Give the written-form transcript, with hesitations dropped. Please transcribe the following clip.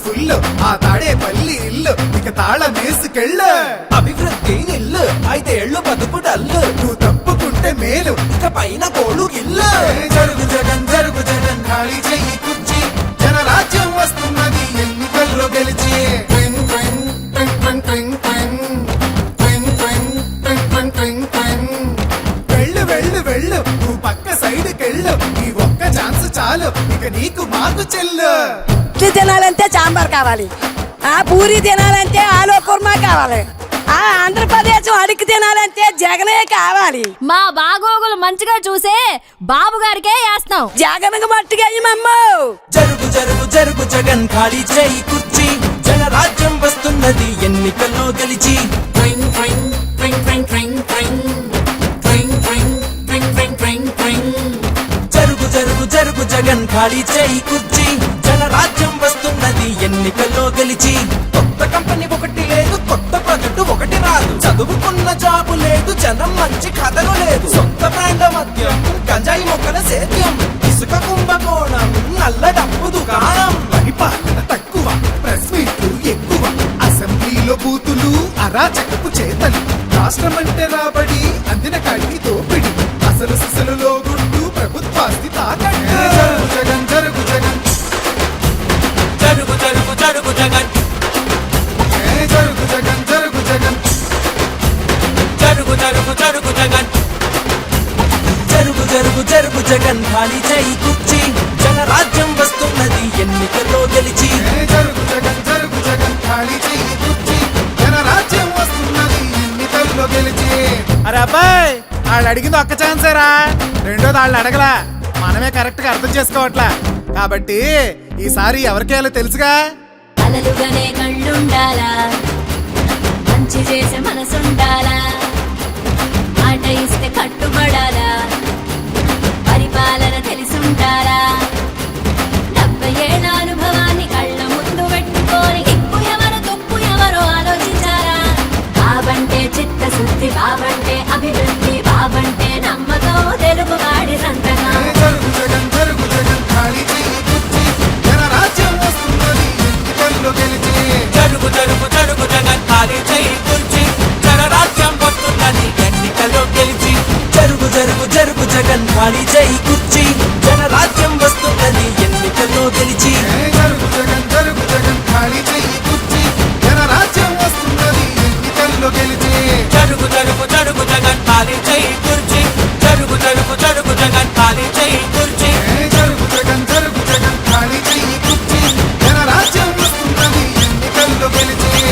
Full ఆ తాడేపల్లి ఇల్లు ఇక తాళం వేసుకెళ్ళు. అభివృద్ధి ఇల్లు 5 ఏళ్ళు బతుకు డల్లు నువ్వు తప్పుకుంటే మేలు ఇక పైన కోడు గిల్లు జరుగు జగన్ ఖాళీ చెయ్యి కుర్చీ జనరాజ్యం వస్తున్నది ఎన్నికల్లో గెలిచి. ట్వింగ్ ట్వింగ్ ట్వింగ్ ట్వింగ్ ట్వింగ్ ట్వింగ్ ట్వింగ్ ట్వింగ్ ట్వింగ్ ట్వింగ్ ట్వింగ్. వెళ్ళు వెళ్ళు వెళ్ళు నువ్వు పక్క సైడ్ కెళ్ళు ఈ ఒక్క ఛాన్స్ చాలు ఇక నీకు మాకు చెల్లు. ఇడ్లీ తినాలంటే సాంబార్ కావాలి, ఆ పూరి తినాలంటే ఆలు కుర్మా కావాలి, ఆ ఆంధ్రప్రదేశ్ అడిగి తినాలంటే జగనే కావాలి. మా బాగోగులు మంచిగా చూసే బాబు గారికే వేస్తాం. జగన్కు మట్టుగా జరుగు జరుగు జరుగు జగన్ ఖాళీ చేయి కుర్చీ జనరాజ్యం వస్తున్నది ఎన్నికల్లో గెలిచి. ట్వింగ్ ట్వింగ్ ట్వింగ్ ట్వింగ్ ట్వింగ్ ట్వింగ్ ట్వింగ్ ట్వింగ్ ట్వింగ్ ట్వింగ్ ట్వింగ్. జరుగు జరుగు జరుగు జగన్ ఖాళీ చేయి కుర్చీ జనరాజ్యం వస్తున్నది ఎన్నికల్లో గెలిచి. కొత్త కంపెనీ ఒకటి లేదు, కొత్త ప్రాజెక్టు ఒకటి రాదు, చదువుకున్న జాబు లేదు, జనం మంచి కథలు లేదు, సొంత బ్రాండ్ మద్యం గంజాయి మొక్కల సేద్యం, ఇసుక కుంభకోణం నల్ల డబ్బు దుకాణం. పరిపాలన తక్కువ, ప్రెస్ మీట్లు ఎక్కువ, అసెంబ్లీలో బూతులు అరాచకపు చేతలు, రాష్ట్రమంటే రాబడి అందిన కాడికి దోపిడి, అసలు సిసలులో గుండు ప్రభుత్వాస్తి తాకట్టు. జరుగు జగన్ జరుగు జగన్ జరుగు జరుగు జరుగు జగన్ జరుగు జగన్ జరుగు జగన్ జరుగు జరుగు జరుగు జగన్ జరుగు జరుగు జరుగు జగన్ ఖాళీ చేయి కుర్చీ జనరాజ్యం వస్తున్నది ఎన్నికల్లో గెలిచి. జరుగు జగన్ జరుగు జగన్ ఖాళీ చెయ్యి కుర్చీ జనరాజ్యం వస్తున్నది ఎన్నికల్లో గెలిచి. అరే అబ్బాయి వాళ్ళు అడిగింది ఒక్క ఛాన్సేరా, రెండోది వాళ్ళు అడగలా, మనమే కరెక్ట్ గా అర్థం చేసుకోవట్లా. కాబట్టి ఈసారి ఎవరికేయాలో తెలుసుగా. అలలుగానే కళ్ళుండాలా, మంచి చేసే మనసుండాలా, మాట ఇస్తే కట్టుబడాలా, పరిపాలన తెలిసుండాలా, 70 ఏళ్ల అనుభవాన్ని కళ్ళ ముందు పెట్టుకొని ఇప్పు ఎవరు తుప్పు ఎవరో ఆలోచించాలా. బాబంటే చిత్తశుద్ధి, బాబంటే అభివృద్ధి, బాబంటే నమ్మకం, తెలుగువాడి సంతకం. జరుగు జగన్ జరుగు జగన్ ఖాళీ చెయ్యి కుర్చీ జనరాజ్యం వస్తున్నది ఎన్నికల్లో గెలిచి. జరుగు జరుగు జరుగు జగన్ ఖాళీ చేయి కుర్చీ జనరాజ్యం వస్తున్నది ఎన్నికల్లో గెలిచి. జరుగు జరుగు జరుగు జగన్ ఖాళీ చేయి కుర్చీ జనరాజ్యం వస్తున్నది ఎన్నికల్లో గెలిచి. జరుగు జగన్ జరుగు జగన్ ఖాళీ చెయ్యి కుర్చీ జనరాజ్యం వస్తున్నది ఎన్నికల్లో గెలిచి. జరుగు జరుగు జరుగు జగన్ ఖాళీ చేయి కుర్చీ జరుగు జరుగు జరుగు జగన్ ఖాళీ చేయి కుర్చీ జరుగు జగన్ జరుగు జగన్ ఖాళీ చెయ్యి కుర్చీ జనరాజ్యం వస్తున్నది ఎన్నికల్లో గెలిచి.